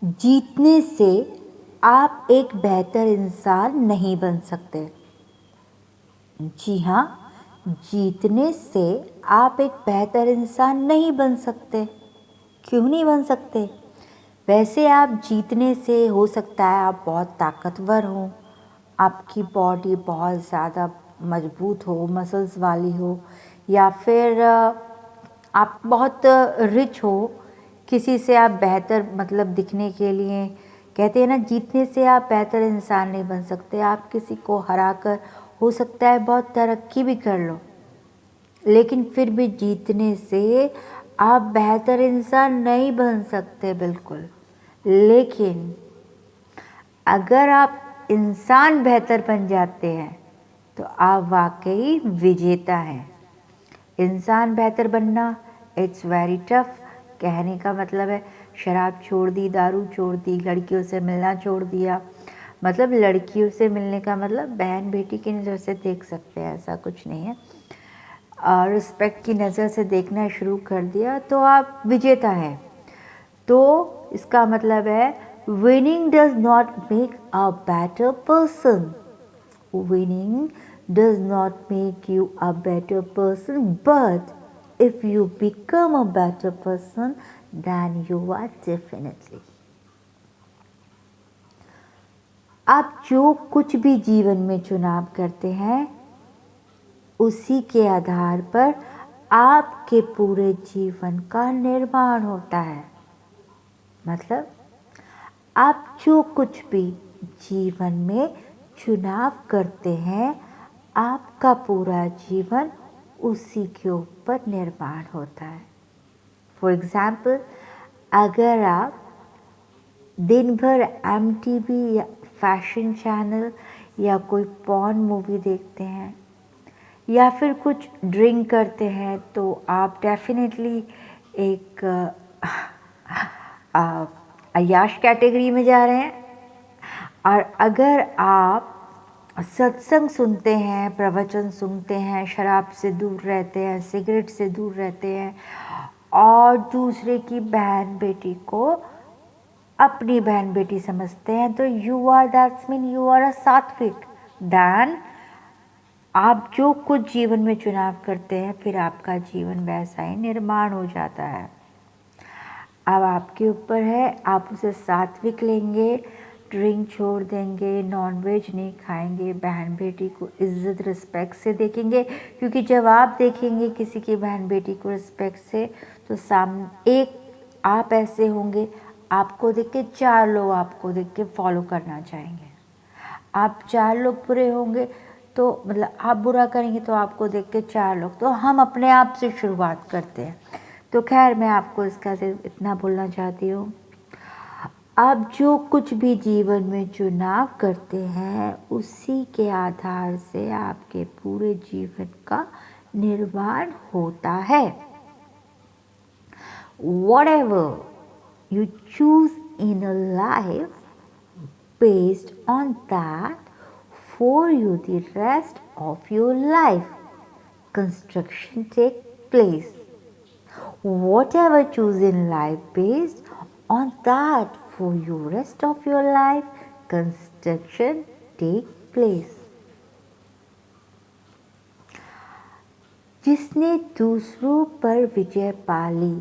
जीतने से आप एक बेहतर इंसान नहीं बन सकते। जी हाँ, जीतने से आप एक बेहतर इंसान नहीं बन सकते। क्यों नहीं बन सकते? वैसे आप जीतने से हो सकता है आप बहुत ताकतवर हों, आपकी बॉडी बहुत ज़्यादा मजबूत हो, मसल्स वाली हो, या फिर आप बहुत रिच हो, किसी से आप बेहतर मतलब दिखने के लिए कहते हैं ना, जीतने से आप बेहतर इंसान नहीं बन सकते। आप किसी को हराकर हो सकता है बहुत तरक्की भी कर लो, लेकिन फिर भी जीतने से आप बेहतर इंसान नहीं बन सकते बिल्कुल। लेकिन अगर आप इंसान बेहतर बन जाते हैं तो आप वाकई विजेता हैं। इंसान बेहतर बनना इट्स वेरी टफ। कहने का मतलब है शराब छोड़ दी, दारू छोड़ दी, लड़कियों से मिलना छोड़ दिया। मतलब लड़कियों से मिलने का मतलब बहन बेटी की नज़र से देख सकते हैं, ऐसा कुछ नहीं है। और रिस्पेक्ट की नज़र से देखना शुरू कर दिया तो आप विजेता हैं। तो इसका मतलब है winning does not make a better person. Winning does not make you a better person, but if you become a better person, then you are definitely. आप जो कुछ भी जीवन में चुनाव करते हैं उसी के आधार पर आपके पूरे जीवन का निर्माण होता है। मतलब आप जो कुछ भी जीवन में चुनाव करते हैं आपका पूरा जीवन उसी के ऊपर निर्माण होता है। फॉर एग्ज़ाम्पल, अगर आप दिन भर MTV या फैशन चैनल या कोई पॉर्न मूवी देखते हैं या फिर कुछ ड्रिंक करते हैं तो आप डेफिनेटली एक अय्याश कैटेगरी में जा रहे हैं। और अगर आप सत्संग सुनते हैं, प्रवचन सुनते हैं, शराब से दूर रहते हैं, सिगरेट से दूर रहते हैं और दूसरे की बहन बेटी को अपनी बहन बेटी समझते हैं, तो you are that's mean you are a satvik. Than आप जो कुछ जीवन में चुनाव करते हैं फिर आपका जीवन वैसा ही निर्माण हो जाता है। अब आपके ऊपर है, आप उसे सात्विक लेंगे, ड्रिंक छोड़ देंगे, नॉनवेज नहीं खाएंगे, बहन बेटी को इज़्ज़त रिस्पेक्ट से देखेंगे। क्योंकि जब आप देखेंगे किसी की बहन बेटी को रिस्पेक्ट से तो सामने एक आप ऐसे होंगे, आपको देख के 4 लोग आपको देख के फॉलो करना चाहेंगे। आप 4 लोग बुरे होंगे तो मतलब आप बुरा करेंगे तो आपको देख के 4 लोग, तो हम अपने आप से शुरुआत करते हैं। तो खैर मैं आपको इसका सिर्फ इतना बोलना चाहती हूँ, आप जो कुछ भी जीवन में चुनाव करते हैं उसी के आधार से आपके पूरे जीवन का निर्माण होता है। Whatever you choose in a life, based on that for you the rest of your life construction take place. Whatever choose in life based on that for you rest of your life construction take place. जिसने दूसरों पर विजय पाली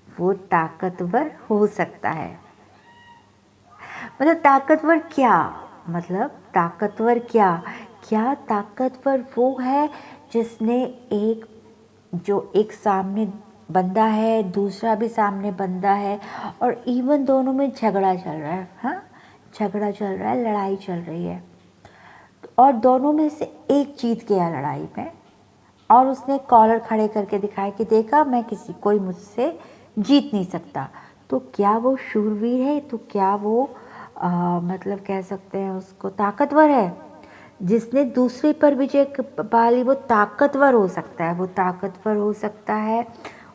वो ताकतवर हो सकता है। मतलब ताकतवर क्या? मतलब ताकतवर क्या? क्या ताकतवर वो है जिसने एक सामने बंदा है, दूसरा भी सामने बंदा है और इवन दोनों में झगड़ा चल रहा है। हाँ, झगड़ा चल रहा है, लड़ाई चल रही है और दोनों में से एक जीत गया लड़ाई में और उसने कॉलर खड़े करके दिखाया कि देखा मैं कोई मुझसे जीत नहीं सकता। तो क्या वो शूरवीर है? तो क्या वो मतलब कह सकते हैं उसको ताकतवर है? जिसने दूसरे पर विजय पाली वो ताकतवर हो सकता है। वो ताकतवर हो सकता है,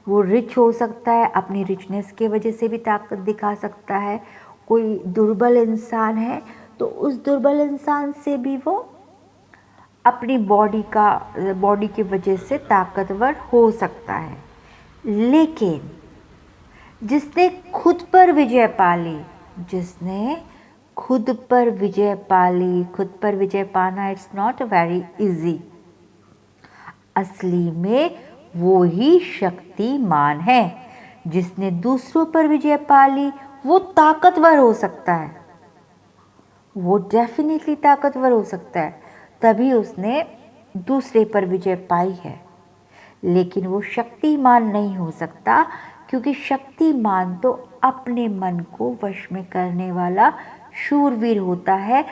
वो रिच हो सकता है, अपनी रिचनेस की वजह से भी ताकत दिखा सकता है। कोई दुर्बल इंसान है तो उस दुर्बल इंसान से भी वो अपनी बॉडी की वजह से ताकतवर हो सकता है। लेकिन जिसने खुद पर विजय पाली जिसने खुद पर विजय पा ली। खुद पर विजय पाना इट्स नॉट वेरी इजी। असली में वो ही शक्तिमान है। जिसने दूसरों पर विजय पा ली वो ताकतवर हो सकता है, वो डेफिनेटली ताकतवर हो सकता है, तभी उसने दूसरे पर विजय पाई है। लेकिन वो शक्तिमान नहीं हो सकता, क्योंकि शक्तिमान तो अपने मन को वश में करने वाला शूरवीर होता है।